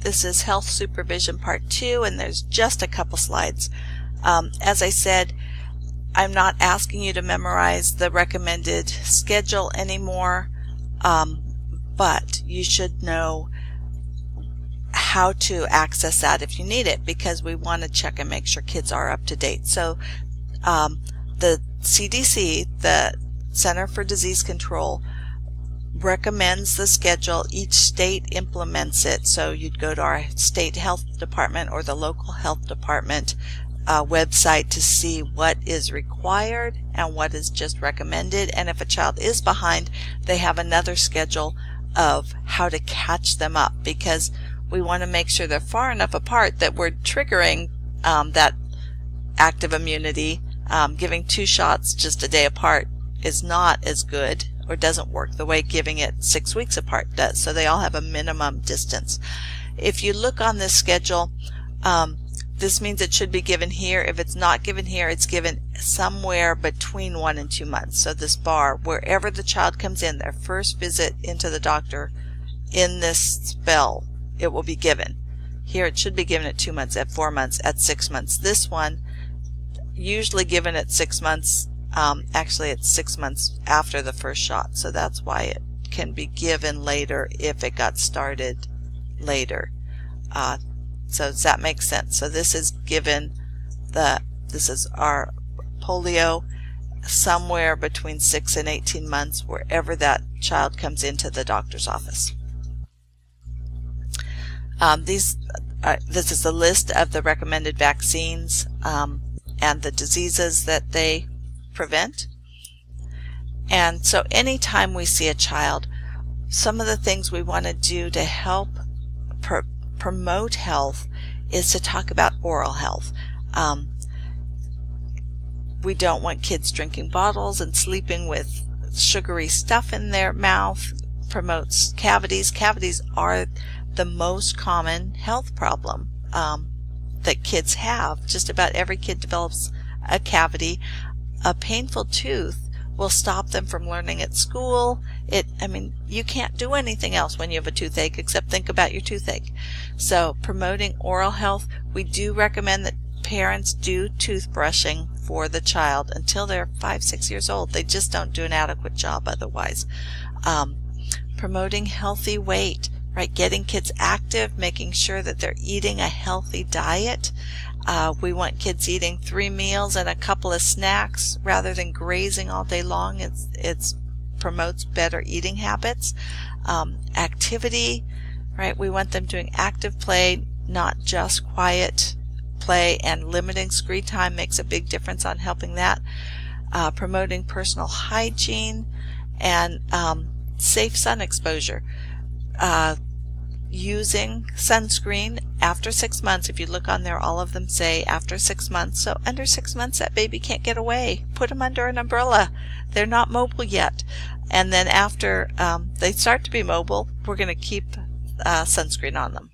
This is Health Supervision Part 2, and there's just a couple slides. As I said, I'm not asking you to memorize the recommended schedule anymore, but you should know how to access that if you need it, because we want to check and make sure kids are up to date. So the CDC, the Center for Disease Control, recommends the schedule. Each state implements it. So you'd go to our state health department or the local health department website to see what is required and what is just recommended. And if a child is behind, they have another schedule of how to catch them up, because we want to make sure they're far enough apart that we're triggering that active immunity. Giving 2 shots just a day apart is not as good, or doesn't work the way giving it 6 weeks apart does. So they all have a minimum distance. If you look on this schedule, this means it should be given here. If it's not given here, it's given somewhere between 1 and 2 months. So this bar, wherever the child comes in, their first visit into the doctor in this spell, it will be given. Here it should be given at 2 months, at 4 months, at 6 months. This one, usually given at 6 months. Actually, it's 6 months after the first shot, so that's why it can be given later if it got started later. So does that make sense? So this is given this is our polio somewhere between 6 and 18 months, wherever that child comes into the doctor's office. This is a list of the recommended vaccines and the diseases that they prevent. And so anytime we see a child, some of the things we want to do to help promote health is to talk about oral health. We don't want kids drinking bottles and sleeping with sugary stuff in their mouth. Promotes cavities. Cavities are the most common health problem that kids have. Just about every kid develops a cavity. A painful tooth will stop them from learning at school. I mean, you can't do anything else when you have a toothache except think about your toothache. So promoting oral health, we do recommend that parents do toothbrushing for the child until they're 5-6 years old. They just don't do an adequate job otherwise. Promoting healthy weight, right? Getting kids active, making sure that they're eating a healthy diet. We want kids eating 3 meals and a couple of snacks rather than grazing all day long. It promotes better eating habits. Activity, right? We want them doing active play, not just quiet play, and limiting screen time makes a big difference on helping that. Promoting personal hygiene and safe sun exposure. Using sunscreen after 6 months. If you look on there, all of them say after 6 months. So under 6 months, that baby can't get away. Put them under an umbrella. They're not mobile yet. And then after they start to be mobile, we're going to keep sunscreen on them.